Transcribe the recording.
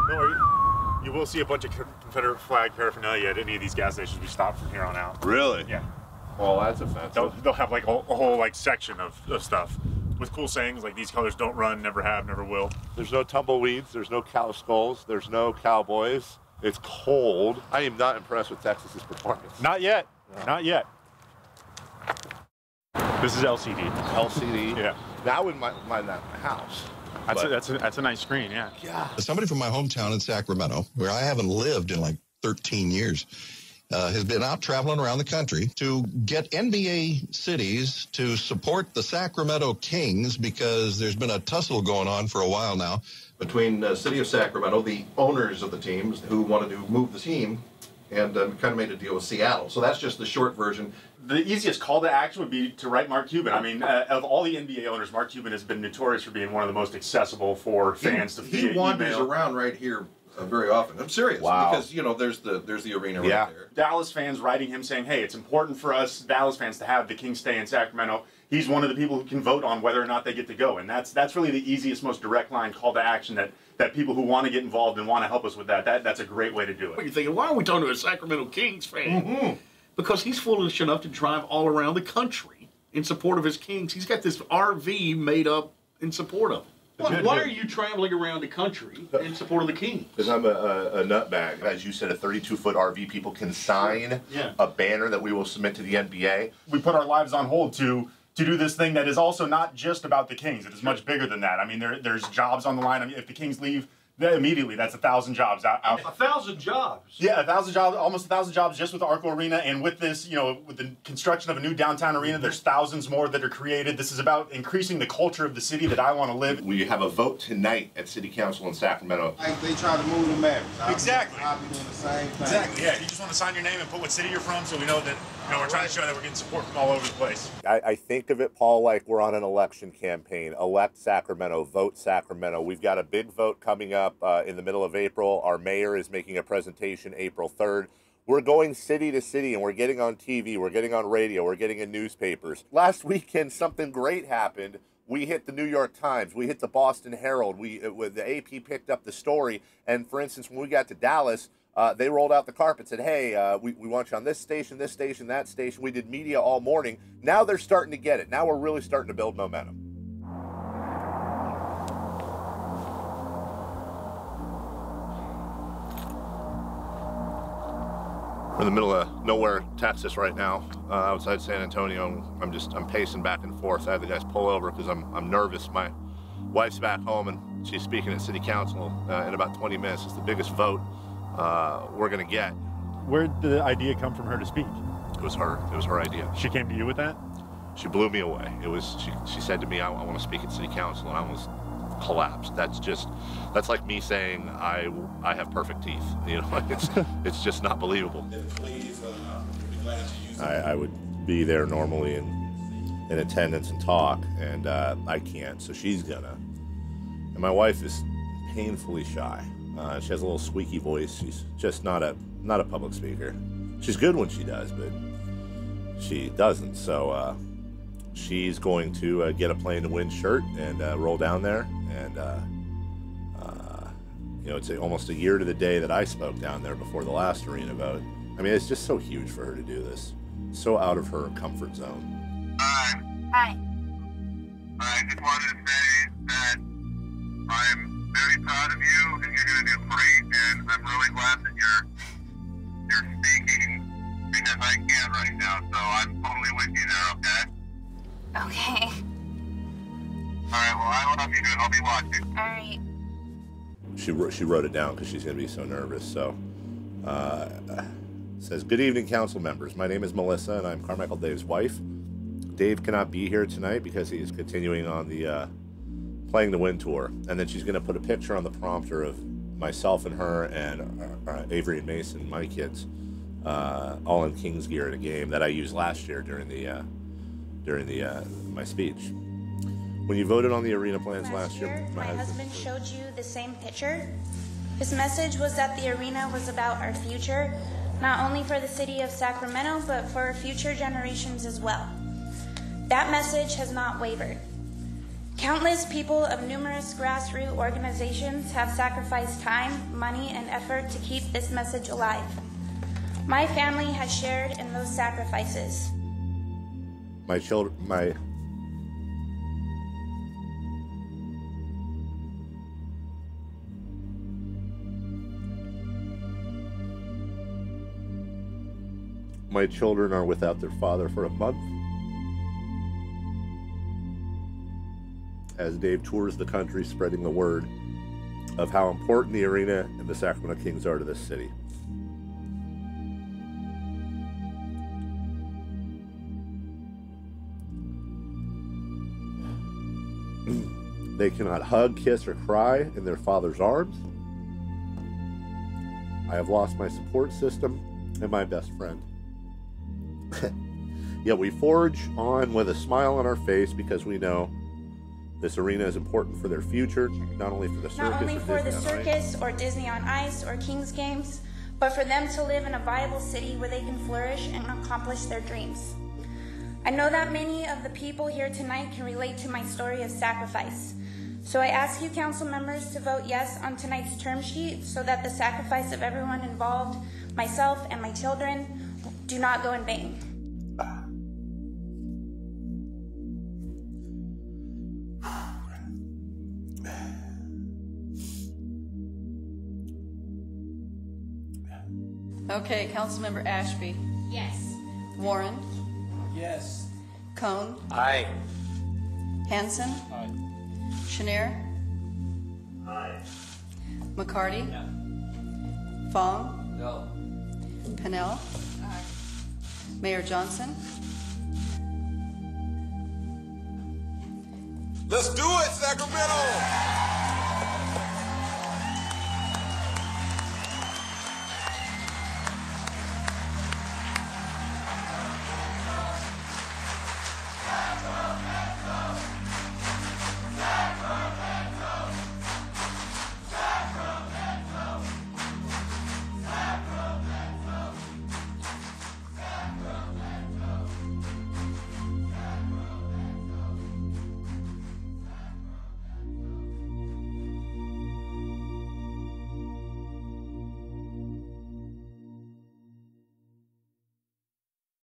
No, you will see a bunch of Confederate flag paraphernalia at any of these gas stations we stop from here on out. Really? Yeah. Well, that's offensive. They'll have like a whole like section of stuff with cool sayings like these colors don't run, never have, never will. There's no tumbleweeds, there's no cow skulls, there's no cowboys. It's cold. I am not impressed with Texas's performance. Not yet. No. Not yet. This is LCD. LCD? Yeah. That would mind that house. That's a nice screen, yeah. Yeah. Somebody from my hometown in Sacramento, where I haven't lived in like 13 years, has been out traveling around the country to get NBA cities to support the Sacramento Kings because there's been a tussle going on for a while now between the city of Sacramento, the owners of the teams who wanted to move the team, and kind of made a deal with Seattle. So that's just the short version. The easiest call to action would be to write Mark Cuban. I mean, of all the NBA owners, Mark Cuban has been notorious for being one of the most accessible for fans to He wanders around right here very often. I'm serious. Wow. Because, you know, there's the arena right there. Dallas fans writing him saying, hey, it's important for us Dallas fans to have the Kings stay in Sacramento. He's one of the people who can vote on whether or not they get to go. And that's really the easiest, most direct line call to action that people who want to get involved and want to help us with that's a great way to do it. You're thinking, why are we talking to a Sacramento Kings fan? Because he's foolish enough to drive all around the country in support of his Kings. He's got this RV made up in support of him. Why are you traveling around the country in support of the Kings? Because I'm a nutbag. As you said, a 32-foot RV, people can sign a banner that we will submit to the NBA. We put our lives on hold to do this thing that is also not just about the Kings. It is much bigger than that. I mean, there's jobs on the line. I mean, if the Kings leave, then immediately that's 1,000 jobs out. 1,000 jobs? Yeah, 1,000 jobs, almost 1,000 jobs just with the Arco Arena. And with this, you know, with the construction of a new downtown arena, there's thousands more that are created. This is about increasing the culture of the city that I want to live. We have a vote tonight at City Council in Sacramento. Like they try to move the Mavericks. Exactly. I'll be doing the same thing. Exactly, yeah. You just want to sign your name and put what city you're from so we know that, you know, we're trying to show that we're getting support from all over the place. I think of it, Paul, like we're on an election campaign. Elect Sacramento, vote Sacramento. We've got a big vote coming up in the middle of April. Our mayor is making a presentation April 3rd. We're going city to city and we're getting on TV, we're getting on radio, we're getting in newspapers. Last weekend, something great happened. We hit the New York Times, we hit the Boston Herald, the AP picked up the story, and for instance, when we got to Dallas, they rolled out the carpet, said, hey, we want you on this station, that station. We did media all morning. Now they're starting to get it. Now we're really starting to build momentum. We're in the middle of nowhere, Texas right now, outside San Antonio. I'm pacing back and forth. I had the guys pull over because I'm nervous. My wife's back home and she's speaking at City Council in about 20 minutes. It's the biggest vote we're gonna get. Where did the idea come from her to speak? It was her idea. She came to you with that? She blew me away. She said to me, I want to speak at City Council, and I almost collapsed. That's like me saying I have perfect teeth. You know, it's just not believable. I would be there normally in attendance and talk, and I can't, so she's gonna. And my wife is painfully shy. She has a little squeaky voice. She's just not a public speaker. She's good when she does, but she doesn't. So she's going to get a Playing to Win shirt and roll down there. And you know, it's almost a year to the day that I spoke down there before the last arena vote. I mean, it's just so huge for her to do this. So out of her comfort zone. Hi. Hi. I just wanted to say that I'm very proud of you, and you're going to do great, and I'm really glad that you're speaking because I can't right now, so I'm totally with you there, okay? Okay. Alright, well, I love you, and I'll be watching. Alright. She wrote it down because she's going to be so nervous. So says, good evening, council members. My name is Melissa, and I'm Carmichael Dave's wife. Dave cannot be here tonight because he is continuing on the Playing to Win tour. And then she's going to put a picture on the prompter of myself and her and Avery and Mason, my kids, all in Kings gear at a game that I used last year during my speech. When you voted on the arena plans last year, my husband showed you the same picture. His message was that the arena was about our future, not only for the city of Sacramento, but for future generations as well. That message has not wavered. Countless people of numerous grassroots organizations have sacrificed time, money, and effort to keep this message alive. My family has shared in those sacrifices. My children are without their father for a month. As Dave tours the country spreading the word of how important the arena and the Sacramento Kings are to this city. They cannot hug, kiss, or cry in their father's arms. I have lost my support system and my best friend. Yet we forge on with a smile on our face because we know this arena is important for their future, not only for the circus or Disney on Ice or Kings Games, but for them to live in a viable city where they can flourish and accomplish their dreams. I know that many of the people here tonight can relate to my story of sacrifice. So I ask you council members to vote yes on tonight's term sheet so that the sacrifice of everyone involved, myself and my children, do not go in vain. Okay, Councilmember Ashby. Yes. Warren. Yes. Cone. Aye. Hanson. Aye. Chenier. Aye. McCarty. No. Fong. No. Pennell. Aye. Mayor Johnson. Let's do it, Sacramento!